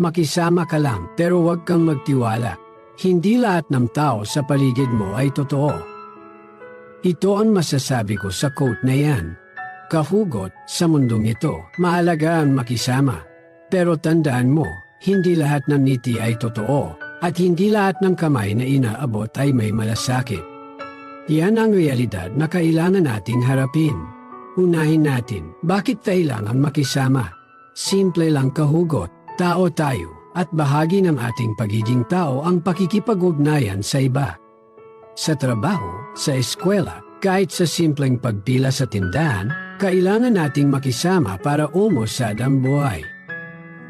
Makisama ka lang pero huwag kang magtiwala. Hindi lahat ng tao sa paligid mo ay totoo. Ito ang masasabi ko sa quote na yan. Kahugot, sa mundong ito, maalaga ang makisama. Pero tandaan mo, hindi lahat ng ngiti ay totoo, at hindi lahat ng kamay na inaabot ay may malasakit. Yan ang realidad na kailangan nating harapin. Unahin natin, bakit kailangan makisama? Simple lang kahugot, tao tayo, at bahagi ng ating pagiging tao ang pakikipag-ugnayan sa iba. Sa trabaho, sa eskwela, kahit sa simpleng pagpila sa tindahan, kailangan nating makisama para umusad ang buhay.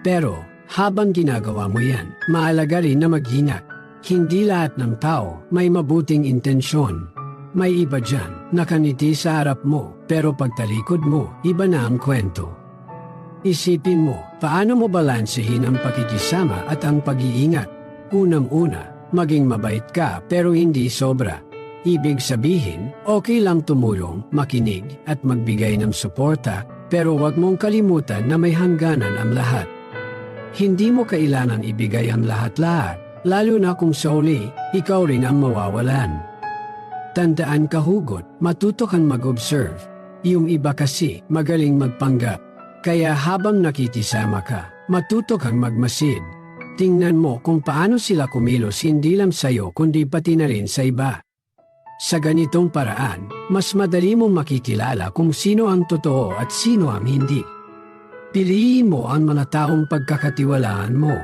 Pero, habang ginagawa mo yan, mahalaga rin na mag-ingat. Hindi lahat ng tao may mabuting intensyon. May iba dyan, nakaniti sa harap mo, pero pagtalikod mo, iba na ang kwento. Isipin mo, paano mo balansehin ang pakikisama at ang pag-iingat? Unang-una, maging mabait ka pero hindi sobra. Ibig sabihin, okay lang tumulong, makinig, at magbigay ng suporta, pero huwag mong kalimutan na may hangganan ang lahat. Hindi mo kailangan ibigay ang lahat-lahat, lalo na kung sa uli, ikaw rin ang mawawalan. Tandaan kahugot, matuto kang mag-observe. Yung iba kasi, magaling magpanggap. Kaya habang nakikisama ka, matuto kang magmasid. Tingnan mo kung paano sila kumilos hindi lang sa'yo kundi pati na rin sa iba. Sa ganitong paraan, mas madali mong makikilala kung sino ang totoo at sino ang hindi. Piliin mo ang mga taong pagkakatiwalaan mo.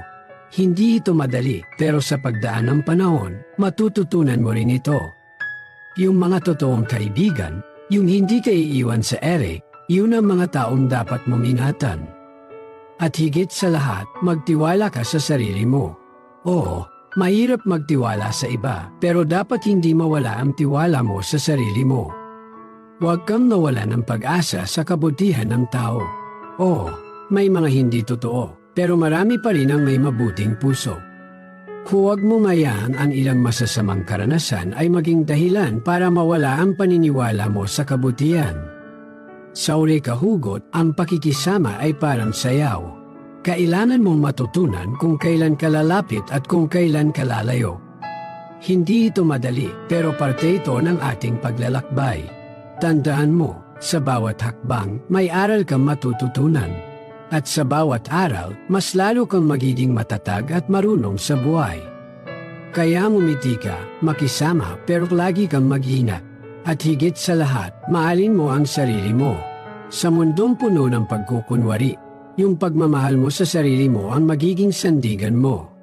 Hindi ito madali, pero sa pagdaan ng panahon, matututunan mo rin ito. Yung mga totoong kaibigan, yung hindi ka iiwan sa ere, yun ang mga taong dapat mong ingatan. At higit sa lahat, magtiwala ka sa sarili mo. Oo, mahirap magtiwala sa iba, pero dapat hindi mawala ang tiwala mo sa sarili mo. Huwag kang nawala ng pag-asa sa kabutihan ng tao. Oo, may mga hindi totoo, pero marami pa rin ang may mabuting puso. Huwag mo mayaan ang ilang masasamang karanasan ay maging dahilan para mawala ang paniniwala mo sa kabutihan. Sa uri kahugot, ang pakikisama ay parang sayaw. Kailangan mong matutunan kung kailan ka lalapit at kung kailan ka lalayo. Hindi ito madali, pero parte ito ng ating paglalakbay. Tandaan mo, sa bawat hakbang, may aral kang matututunan. At sa bawat aral, mas lalo kang magiging matatag at marunong sa buhay. Kaya ngumiti ka, makisama pero lagi kang mag-ingat. At higit sa lahat, mahalin mo ang sarili mo. Sa mundong puno ng pagkukunwari, yung pagmamahal mo sa sarili mo ang magiging sandigan mo.